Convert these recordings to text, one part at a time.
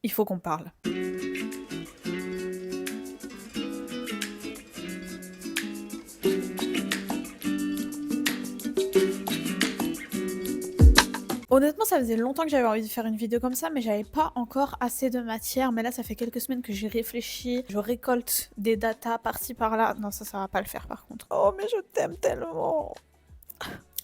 il faut qu'on parle. Honnêtement, ça faisait longtemps que j'avais envie de faire une vidéo comme ça, mais j'avais pas encore assez de matière. Mais là, ça fait quelques semaines que j'ai réfléchi. Je récolte des datas par-ci par-là. Non, ça va pas le faire par contre. Oh, mais je t'aime tellement.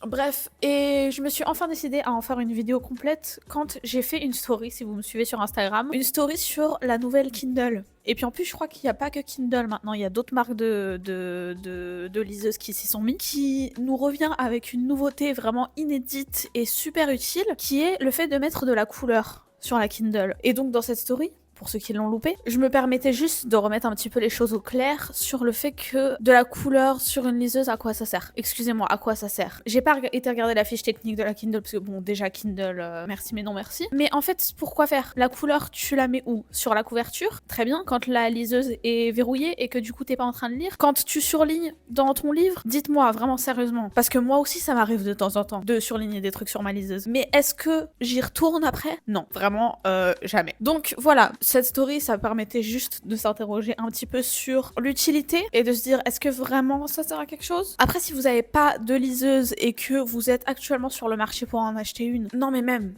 Bref, et je me suis enfin décidée à en faire une vidéo complète quand j'ai fait une story, si vous me suivez sur Instagram, une story sur la nouvelle Kindle. Et puis en plus, je crois qu'il n'y a pas que Kindle maintenant, il y a d'autres marques de liseuses qui s'y sont mis, qui nous revient avec une nouveauté vraiment inédite et super utile, qui est le fait de mettre de la couleur sur la Kindle. Et donc dans cette story, pour ceux qui l'ont loupé, je me permettais juste de remettre un petit peu les choses au clair sur le fait que de la couleur sur une liseuse, à quoi ça sert? Excusez-moi, à quoi ça sert? J'ai pas été regarder la fiche technique de la Kindle parce que bon, déjà Kindle, merci mais non merci. Mais en fait, pourquoi faire? La couleur, tu la mets où? Sur la couverture? Très bien. Quand la liseuse est verrouillée et que du coup t'es pas en train de lire. Quand tu surlignes dans ton livre, dites-moi vraiment sérieusement. Parce que moi aussi ça m'arrive de temps en temps de surligner des trucs sur ma liseuse. Mais est-ce que j'y retourne après? Non, vraiment jamais. Donc voilà, cette story, ça permettait juste de s'interroger un petit peu sur l'utilité et de se dire est-ce que vraiment ça sert à quelque chose? Après, si vous n'avez pas de liseuse et que vous êtes actuellement sur le marché pour en acheter une, non mais même,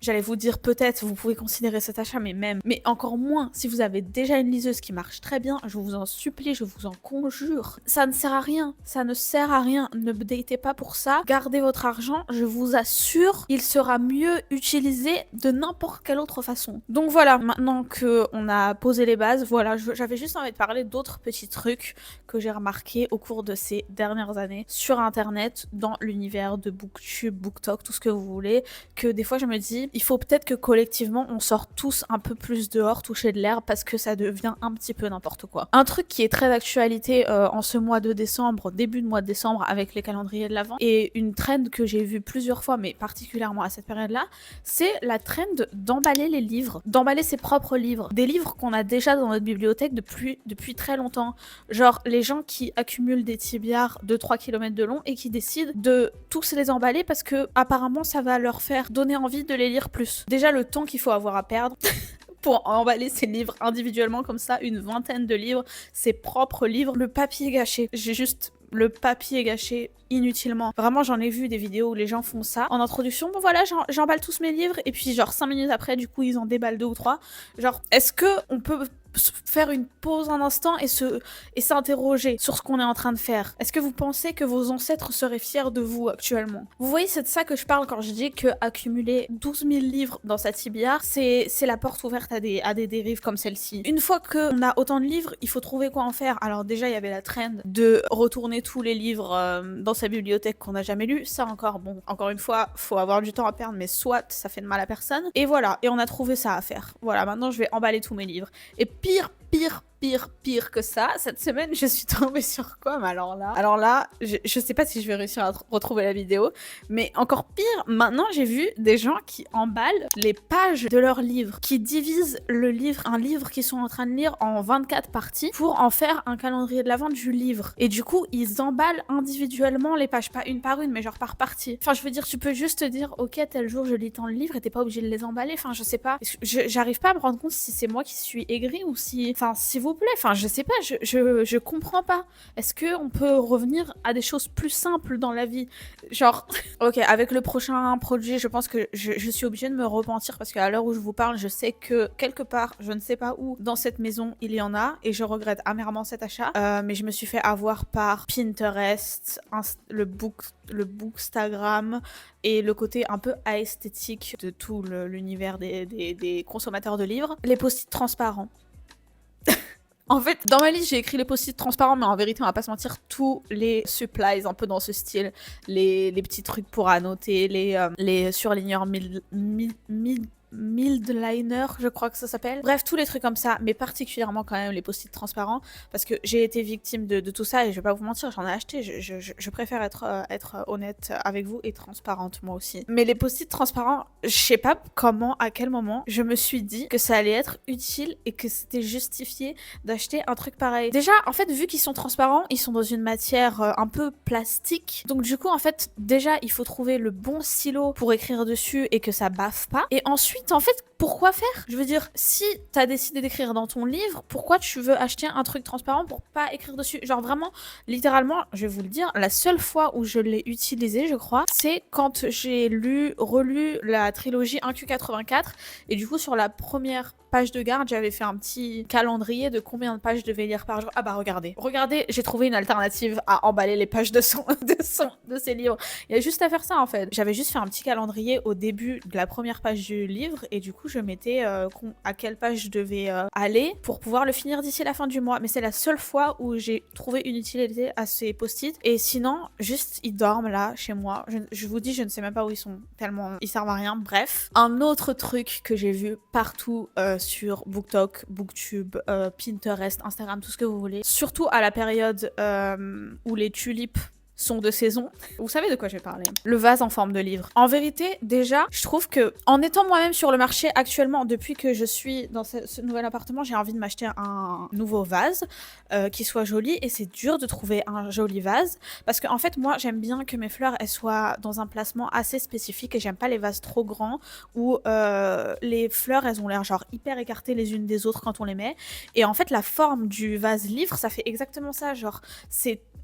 j'allais vous dire peut-être vous pouvez considérer cet achat, mais encore moins si vous avez déjà une liseuse qui marche très bien, je vous en supplie, je vous en conjure, ça ne sert à rien, ça ne sert à rien, ne updatez pas pour ça, gardez votre argent, je vous assure, il sera mieux utilisé de n'importe quelle autre façon. Donc voilà, maintenant qu'on a posé les bases, voilà, j'avais juste envie de parler d'autres petits trucs que j'ai remarqués au cours de ces dernières années sur internet, dans l'univers de Booktube, BookTok, tout ce que vous voulez, que des fois je me dis, il faut peut-être que collectivement on sorte tous un peu plus dehors, toucher de l'air, parce que ça devient un petit peu n'importe quoi. Un truc qui est très d'actualité en ce mois de décembre, début de mois de décembre, avec les calendriers de l'Avent, et une trend que j'ai vue plusieurs fois, mais particulièrement à cette période-là, c'est la trend d'emballer les livres, d'emballer ses propres livres, des livres qu'on a déjà dans notre bibliothèque depuis très longtemps. Genre les gens qui accumulent des tibiars de 3 km de long et qui décident de tous les emballer parce que apparemment ça va leur faire donner envie de les lire plus. Déjà le temps qu'il faut avoir à perdre pour emballer ses livres individuellement comme ça, une vingtaine de livres, ses propres livres, le papier gâché. J'ai juste le papier gâché inutilement. Vraiment, j'en ai vu des vidéos où les gens font ça. En introduction, bon voilà, j'emballe tous mes livres et puis genre 5 minutes après, du coup, ils en déballent 2 ou 3. Genre, est-ce que on peut faire une pause un instant et s'interroger sur ce qu'on est en train de faire? Est-ce que vous pensez que vos ancêtres seraient fiers de vous actuellement? Vous voyez, c'est de ça que je parle quand je dis que accumuler 12 000 livres dans sa tibiare, c'est la porte ouverte à des dérives comme celle-ci. Une fois qu'on a autant de livres, il faut trouver quoi en faire. Alors déjà, il y avait la trend de retourner tous les livres dans sa bibliothèque qu'on n'a jamais lu. Ça encore, bon, encore une fois, faut avoir du temps à perdre, mais soit ça fait de mal à personne. Et voilà, et on a trouvé ça à faire. Voilà, maintenant je vais emballer tous mes livres. Et pire que ça, cette semaine, je suis tombée sur quoi? Mais alors là, je sais pas si je vais réussir à retrouver la vidéo, mais encore pire, maintenant j'ai vu des gens qui emballent les pages de leur livre, qui divisent un livre qu'ils sont en train de lire en 24 parties pour en faire un calendrier de l'Avent du livre. Et du coup, ils emballent individuellement les pages, pas une par une, mais genre par partie. Enfin, je veux dire, tu peux juste te dire, ok, tel jour je lis tant de livres et t'es pas obligé de les emballer. Enfin, je sais pas. J'arrive pas à me rendre compte si c'est moi qui suis aigrie ou si... Enfin, s'il vous plaît, enfin, je sais pas, je comprends pas. Est-ce qu'on peut revenir à des choses plus simples dans la vie? Genre, ok, avec le prochain produit, je pense que je suis obligée de me repentir parce qu'à l'heure où je vous parle, je sais que quelque part, je ne sais pas où, dans cette maison, il y en a et je regrette amèrement cet achat. Mais je me suis fait avoir par Pinterest, le Bookstagram et le côté un peu aesthétique de tout l'univers des consommateurs de livres. Les post-it transparents. En fait, dans ma liste, j'ai écrit les post-it transparents, mais en vérité, on va pas se mentir, tous les supplies un peu dans ce style, les petits trucs pour annoter, les surligneurs Mildliner, je crois que ça s'appelle. Bref, tous les trucs comme ça, mais particulièrement quand même les post-it transparents, parce que j'ai été victime de tout ça et je vais pas vous mentir, j'en ai acheté. Je préfère être honnête avec vous et transparente moi aussi. Mais les post-it transparents, je sais pas comment, à quel moment, je me suis dit que ça allait être utile et que c'était justifié d'acheter un truc pareil. Déjà, en fait, vu qu'ils sont transparents, ils sont dans une matière un peu plastique. Donc du coup, en fait, déjà, il faut trouver le bon stylo pour écrire dessus et que ça baffe pas. Et ensuite, ensuite, en fait, pourquoi faire? Je veux dire, si t'as décidé d'écrire dans ton livre, pourquoi tu veux acheter un truc transparent pour pas écrire dessus? Genre vraiment, littéralement, je vais vous le dire, la seule fois où je l'ai utilisé, je crois, c'est quand j'ai relu la trilogie 1Q84 et du coup, sur la première page de garde, j'avais fait un petit calendrier de combien de pages je devais lire par jour. Ah bah regardez, j'ai trouvé une alternative à emballer les pages de ces livres. Il y a juste à faire ça en fait. J'avais juste fait un petit calendrier au début de la première page du livre et du coup je mettais à quelle page je devais aller pour pouvoir le finir d'ici la fin du mois. Mais c'est la seule fois où j'ai trouvé une utilité à ces post-it. Et sinon, juste ils dorment là chez moi. Je vous dis, je ne sais même pas où ils sont tellement ils servent à rien. Bref, un autre truc que j'ai vu partout sur BookTok, BookTube, Pinterest, Instagram, tout ce que vous voulez. Surtout à la période où les tulipes sont de saison. Vous savez de quoi je vais parler. Le vase en forme de livre. En vérité, déjà, je trouve que en étant moi-même sur le marché actuellement, depuis que je suis dans ce nouvel appartement, j'ai envie de m'acheter un nouveau vase qui soit joli et c'est dur de trouver un joli vase parce que en fait, moi, j'aime bien que mes fleurs elles soient dans un placement assez spécifique et j'aime pas les vases trop grands où les fleurs elles ont l'air genre hyper écartées les unes des autres quand on les met. Et en fait, la forme du vase livre, ça fait exactement ça. Genre,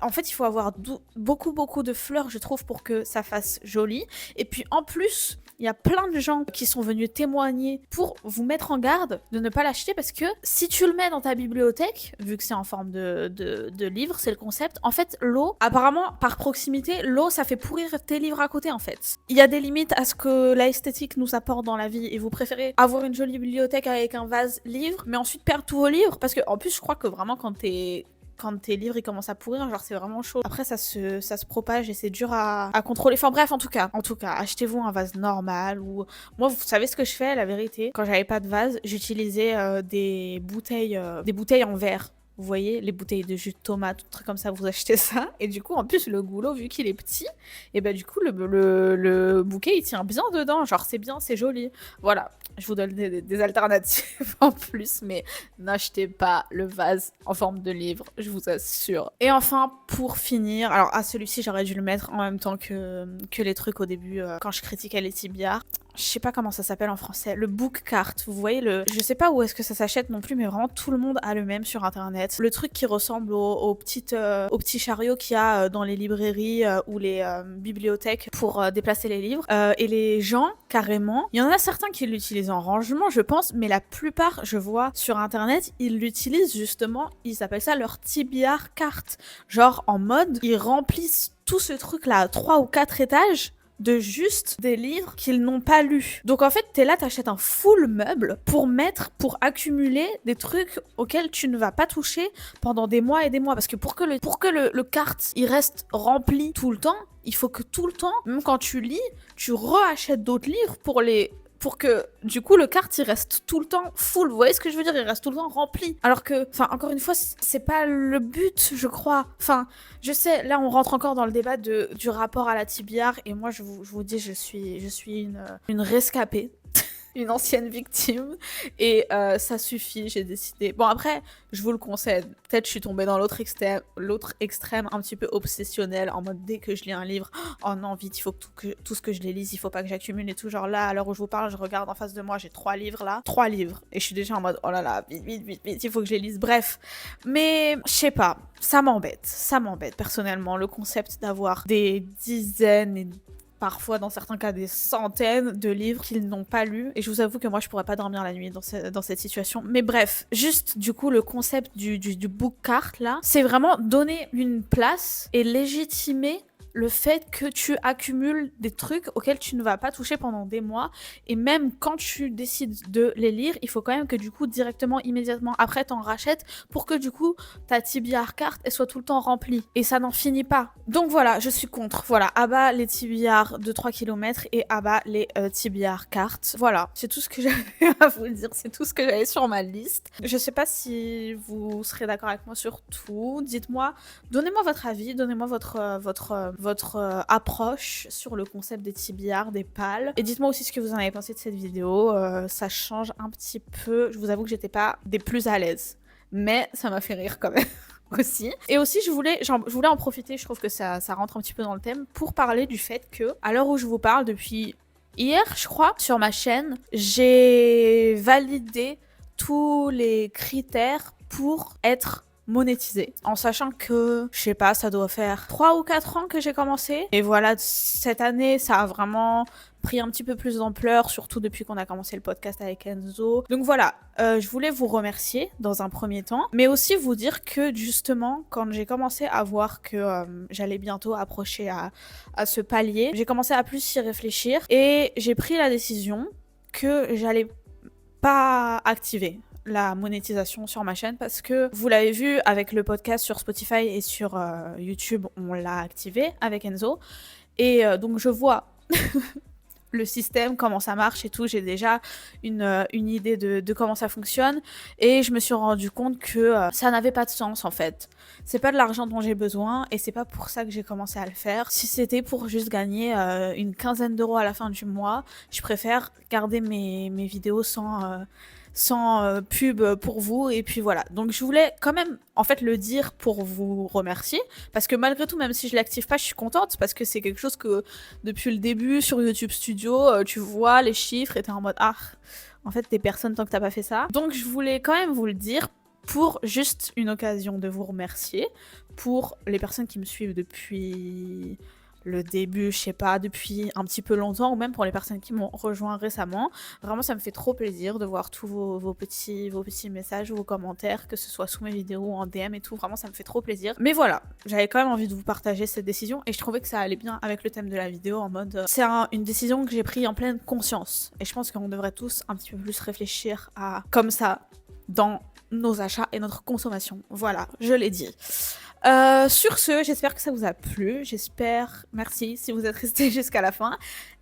en fait, il faut avoir beaucoup de fleurs, je trouve, pour que ça fasse joli. Et puis, en plus, il y a plein de gens qui sont venus témoigner pour vous mettre en garde de ne pas l'acheter parce que si tu le mets dans ta bibliothèque, vu que c'est en forme de livre, c'est le concept, en fait, l'eau, apparemment, par proximité, l'eau, ça fait pourrir tes livres à côté, en fait. Il y a des limites à ce que l'esthétique nous apporte dans la vie et vous préférez avoir une jolie bibliothèque avec un vase livre, mais ensuite perdre tous vos livres parce que, en plus, je crois que vraiment, quand tes livres ils commencent à pourrir, genre c'est vraiment chaud. Après ça se propage et c'est dur à contrôler. Enfin bref, en tout cas, achetez-vous un vase normal ou moi vous savez ce que je fais la vérité. Quand j'avais pas de vase, j'utilisais des bouteilles en verre. Vous voyez, les bouteilles de jus de tomate, tout truc comme ça, vous achetez ça. Et du coup, en plus, le goulot, vu qu'il est petit, et ben du coup, le bouquet, il tient bien dedans. Genre, c'est bien, c'est joli. Voilà, je vous donne des alternatives en plus, mais n'achetez pas le vase en forme de livre, je vous assure. Et enfin, pour finir, alors à celui-ci, j'aurais dû le mettre en même temps que les trucs au début, quand je critiquais les tibias. Je sais pas comment ça s'appelle en français, le book cart, vous voyez je sais pas où est-ce que ça s'achète non plus, mais vraiment tout le monde a le même sur internet. Le truc qui ressemble aux petits chariots qu'il y a dans les librairies ou les bibliothèques pour déplacer les livres. Et les gens, carrément, il y en a certains qui l'utilisent en rangement, je pense, mais la plupart, je vois sur internet, ils l'utilisent justement, ils appellent ça leur TBR cart. Genre en mode, ils remplissent tout ce truc là à 3 ou 4 étages de juste des livres qu'ils n'ont pas lus. Donc en fait, t'es là, t'achètes un full meuble pour accumuler des trucs auxquels tu ne vas pas toucher pendant des mois et des mois. Parce que pour que le cart, il reste rempli tout le temps, il faut que tout le temps, même quand tu lis, tu reachètes d'autres livres pour que, du coup, le cart, il reste tout le temps full. Vous voyez ce que je veux dire? Il reste tout le temps rempli. Alors que, enfin, encore une fois, c'est pas le but, je crois. Enfin, je sais, là, on rentre encore dans le débat du rapport à la TBR. Et moi, je vous dis, je suis une rescapée. Une ancienne victime et ça suffit, j'ai décidé. Bon après, je vous le concède, peut-être je suis tombée dans l'autre extrême un petit peu obsessionnel en mode dès que je lis un livre, oh non vite, il faut que tout ce que je les lise, il faut pas que j'accumule et tout, genre là à l'heure où je vous parle, je regarde en face de moi, j'ai 3 livres et je suis déjà en mode oh là là, vite, il faut que je les lise, bref. Mais je sais pas, ça m'embête personnellement le concept d'avoir des dizaines et parfois dans certains cas des centaines de livres qu'ils n'ont pas lus. Et je vous avoue que moi je pourrais pas dormir la nuit dans cette situation. Mais bref, juste du coup le concept du book cart là, c'est vraiment donner une place et légitimer le fait que tu accumules des trucs auxquels tu ne vas pas toucher pendant des mois, et même quand tu décides de les lire, il faut quand même que du coup directement, immédiatement après t'en rachètes pour que du coup ta TBR carte elle soit tout le temps remplie, et ça n'en finit pas. Donc voilà, je suis contre, voilà, abat les TBR de 3 km et abat les TBR cartes. Voilà, c'est tout ce que j'avais à vous dire, c'est tout ce que j'avais sur ma liste. Je sais pas si vous serez d'accord avec moi sur tout, dites-moi, donnez-moi votre avis, donnez-moi votre approche sur le concept des TBR, des pales. Et dites-moi aussi ce que vous en avez pensé de cette vidéo. Ça change un petit peu. Je vous avoue que j'étais pas des plus à l'aise. Mais ça m'a fait rire quand même. Aussi. Et aussi, je voulais en profiter, je trouve que ça rentre un petit peu dans le thème, pour parler du fait que, à l'heure où je vous parle, depuis hier, je crois, sur ma chaîne, j'ai validé tous les critères pour être monétisée. En sachant que, je sais pas, ça doit faire 3 ou 4 ans que j'ai commencé. Et voilà, cette année, ça a vraiment pris un petit peu plus d'ampleur, surtout depuis qu'on a commencé le podcast avec Enzo. Donc voilà, je voulais vous remercier dans un premier temps, mais aussi vous dire que justement, quand j'ai commencé à voir que j'allais bientôt approcher à ce palier, j'ai commencé à plus y réfléchir et j'ai pris la décision que j'allais pas activer la monétisation sur ma chaîne parce que vous l'avez vu avec le podcast sur Spotify et sur YouTube, on l'a activé avec Enzo. Et donc je vois le système, comment ça marche et tout. J'ai déjà une idée de comment ça fonctionne. Et je me suis rendu compte que ça n'avait pas de sens en fait. C'est pas de l'argent dont j'ai besoin et c'est pas pour ça que j'ai commencé à le faire. Si c'était pour juste gagner une quinzaine d'euros à la fin du mois, je préfère garder mes vidéos sans pub pour vous. Et puis voilà. Donc je voulais quand même en fait le dire pour vous remercier. Parce que malgré tout, même si je l'active pas, je suis contente. Parce que c'est quelque chose que depuis le début sur YouTube Studio, tu vois les chiffres et t'es en mode ah, en fait t'es personne tant que t'as pas fait ça. Donc je voulais quand même vous le dire pour juste une occasion de vous remercier. Pour les personnes qui me suivent depuis le début, je sais pas, depuis un petit peu longtemps, ou même pour les personnes qui m'ont rejoint récemment. Vraiment, ça me fait trop plaisir de voir tous vos petits messages, vos commentaires, que ce soit sous mes vidéos, en DM et tout. Vraiment, ça me fait trop plaisir. Mais voilà, j'avais quand même envie de vous partager cette décision et je trouvais que ça allait bien avec le thème de la vidéo en mode... c'est une décision que j'ai prise en pleine conscience. Et je pense qu'on devrait tous un petit peu plus réfléchir à comme ça dans nos achats et notre consommation. Voilà, je l'ai dit. Sur ce, j'espère que ça vous a plu. Merci si vous êtes restés jusqu'à la fin.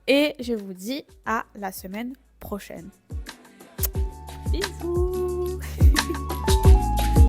Et je vous dis à la semaine prochaine. Bisous!